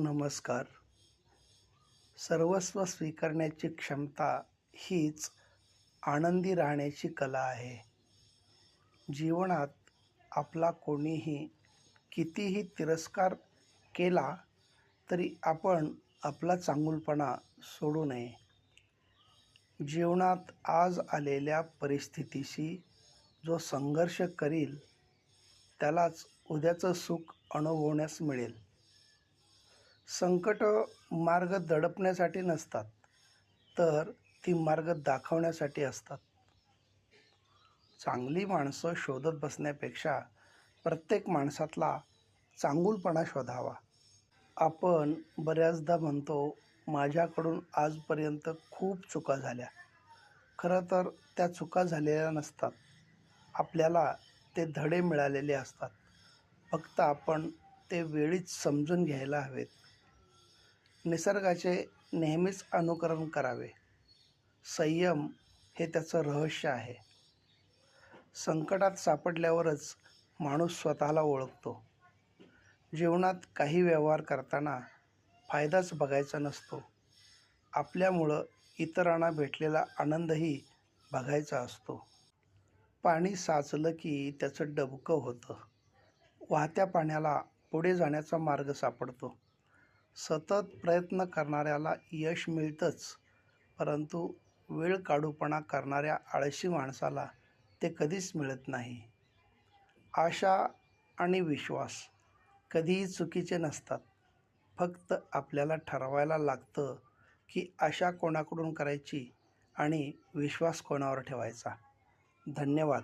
नमस्कार. सर्वस्व स्वीकारण्याची क्षमता हीच आनंदी राहण्याची कला आहे. जीवनात आपला कोणीही कितीही तिरस्कार केला तरी आपण आपला चांगुलपणा सोडू नये. जीवनात आज आलेल्या परिस्थितीशी जो संघर्ष करील त्यालाच उद्याचं सुख अनुभवण्यास मिळेल. संकट मार्ग दडपण्यासाठी नसतात, तर ती मार्ग दाखवण्यासाठी असतात. चांगली माणसं शोधत बसण्यापेक्षा प्रत्येक माणसातला चांगुलपणा शोधावा. आपण बऱ्याचदा म्हणतो, माझ्याकडून आजपर्यंत खूप चुका झाल्या. खरं तर त्या चुका झालेल्या नसतात. आपल्याला ते धडे मिळालेले असतात. फक्त आपण ते वेळीच समजून घ्यायला हवेत. निसर्गाचे नेहमीच अनुकरण करावे. संयम हे त्याचं रहस्य आहे. संकटात सापडल्यावरच माणूस स्वतःला ओळखतो. जीवनात काही व्यवहार करताना फायदाच बघायचा नसतो. आपल्यामुळं इतरांना भेटलेला आनंदही बघायचा असतो. पाणी साचलं की त्याचं डबकं होतं. वाहत्या पाण्याला पुढे जाण्याचा मार्ग सापडतो. सतत प्रयत्न करणाऱ्याला यश मिळतंच, परंतु वेळ काढूपणा करणाऱ्या आळशी माणसाला ते कधीच मिळत नाही. आशा आणि विश्वास कधीही चुकीचे नसतात. फक्त आपल्याला ठरवायला लागतं की आशा कोणाकडून करायची आणि विश्वास कोणावर ठेवायचा. धन्यवाद.